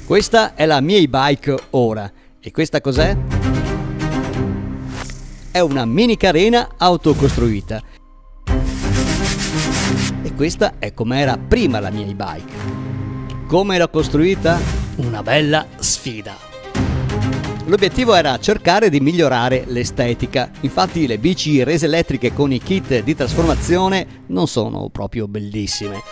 Questa è la mia e-bike ora. E questa cos'è? È una mini carena autocostruita. E questa è com'era prima la mia e-bike. Come l'ho costruita? Una bella sfida. L'obiettivo era cercare di migliorare l'estetica. Infatti le bici rese elettriche con i kit di trasformazione non sono proprio bellissime.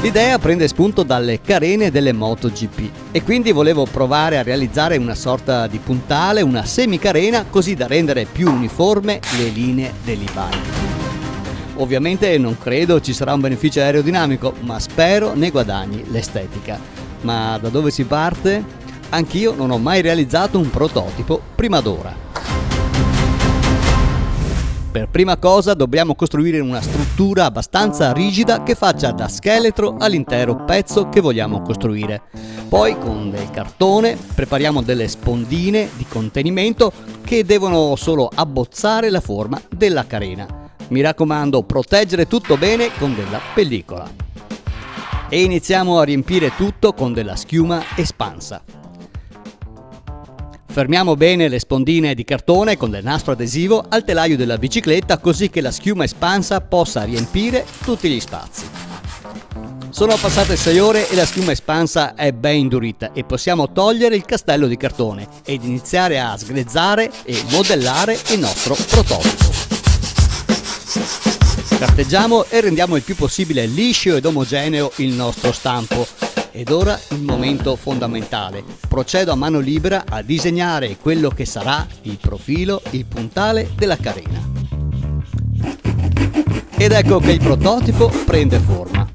L'idea prende spunto dalle carene delle MotoGP e quindi volevo provare a realizzare una sorta di puntale, una semicarena, così da rendere più uniforme le linee dell'e-bike. Ovviamente non credo ci sarà un beneficio aerodinamico, ma spero ne guadagni l'estetica. Ma da dove si parte? Anch'io non ho mai realizzato un prototipo prima d'ora. Per prima cosa dobbiamo costruire una struttura abbastanza rigida che faccia da scheletro all'intero pezzo che vogliamo costruire. Poi con del cartone prepariamo delle spondine di contenimento che devono solo abbozzare la forma della carena. Mi raccomando, proteggere tutto bene con della pellicola. E iniziamo a riempire tutto con della schiuma espansa. Fermiamo bene le spondine di cartone con del nastro adesivo al telaio della bicicletta, così che la schiuma espansa possa riempire tutti gli spazi. Sono passate 6 ore e la schiuma espansa è ben indurita e possiamo togliere il castello di cartone ed iniziare a sgrezzare e modellare il nostro prototipo. Carteggiamo e rendiamo il più possibile liscio ed omogeneo il nostro stampo. Ed ora il momento fondamentale. Procedo a mano libera a disegnare quello che sarà il profilo, il puntale della carena. Ed ecco che il prototipo prende forma.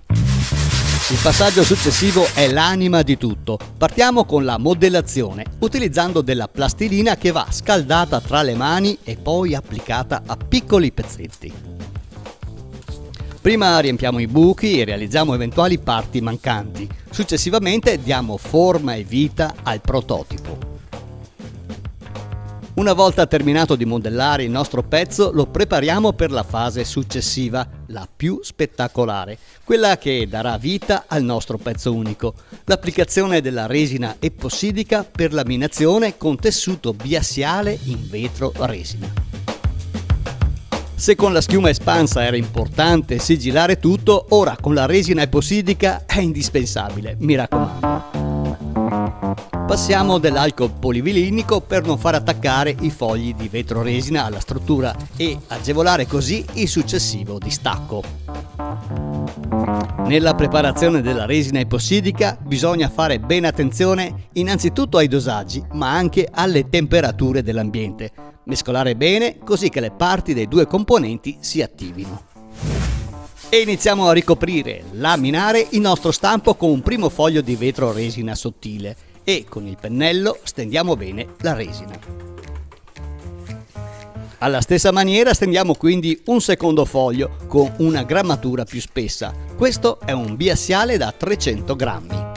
Il passaggio successivo è l'anima di tutto. Partiamo con la modellazione, utilizzando della plastilina che va scaldata tra le mani e poi applicata a piccoli pezzetti. Prima riempiamo i buchi e realizziamo eventuali parti mancanti. Successivamente diamo forma e vita al prototipo. Una volta terminato di modellare il nostro pezzo, lo prepariamo per la fase successiva, la più spettacolare, quella che darà vita al nostro pezzo unico, l'applicazione della resina epossidica per laminazione con tessuto biassiale in vetro resina. Se con la schiuma espansa era importante sigillare tutto, ora con la resina epossidica è indispensabile, mi raccomando. Passiamo dell'alcol polivinilico per non far attaccare i fogli di vetro resina alla struttura e agevolare così il successivo distacco. Nella preparazione della resina epossidica bisogna fare bene attenzione innanzitutto ai dosaggi, ma anche alle temperature dell'ambiente. Mescolare bene così che le parti dei due componenti si attivino. E iniziamo a ricoprire, laminare il nostro stampo con un primo foglio di vetro resina sottile e con il pennello stendiamo bene la resina. Alla stessa maniera stendiamo quindi un secondo foglio con una grammatura più spessa. Questo è un biassiale da 300 grammi.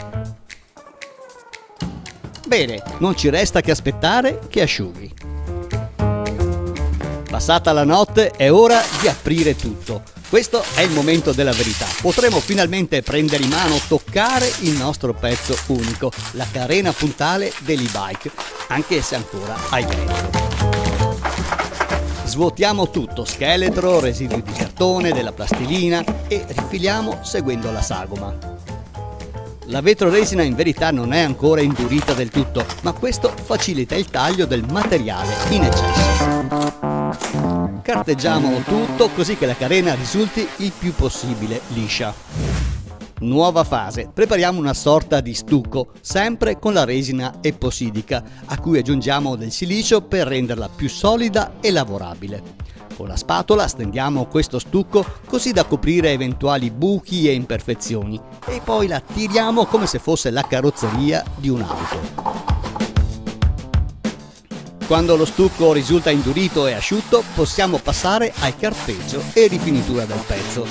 Bene, non ci resta che aspettare che asciughi. Passata la notte è ora di aprire tutto. Questo è il momento della verità. Potremo finalmente prendere in mano, toccare il nostro pezzo unico, la carena puntale dell'e-bike, anche se ancora hai vento. Svuotiamo tutto, scheletro, residui di cartone, della plastilina e rifiliamo seguendo la sagoma. La vetroresina in verità non è ancora indurita del tutto, ma questo facilita il taglio del materiale in eccesso. Carteggiamo tutto così che la carena risulti il più possibile liscia. Nuova fase, prepariamo una sorta di stucco, sempre con la resina epossidica, a cui aggiungiamo del silicio per renderla più solida e lavorabile. Con la spatola stendiamo questo stucco così da coprire eventuali buchi e imperfezioni e poi la tiriamo come se fosse la carrozzeria di un'auto. Quando lo stucco risulta indurito e asciutto, possiamo passare al carteggio e rifinitura del pezzo.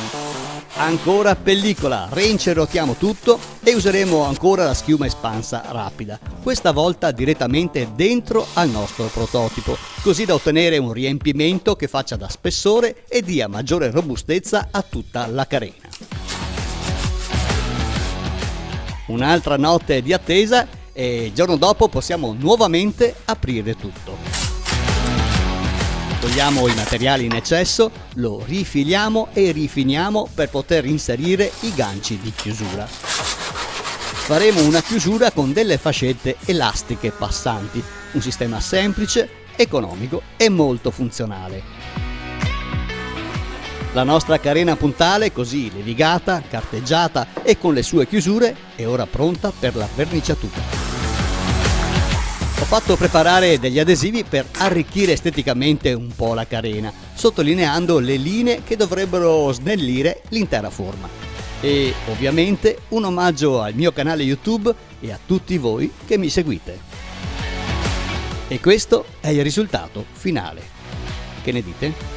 Ancora pellicola, reincerrotiamo tutto e useremo ancora la schiuma espansa rapida, questa volta direttamente dentro al nostro prototipo, così da ottenere un riempimento che faccia da spessore e dia maggiore robustezza a tutta la carena. Un'altra notte di attesa e il giorno dopo possiamo nuovamente aprire tutto. Togliamo i materiali in eccesso, lo rifiliamo e rifiniamo per poter inserire i ganci di chiusura. Faremo una chiusura con delle fascette elastiche passanti, un sistema semplice, economico e molto funzionale. La nostra carena puntale, così levigata, carteggiata e con le sue chiusure, è ora pronta per la verniciatura. Ho fatto preparare degli adesivi per arricchire esteticamente un po' la carena, sottolineando le linee che dovrebbero snellire l'intera forma. E ovviamente un omaggio al mio canale YouTube e a tutti voi che mi seguite. E questo è il risultato finale. Che ne dite?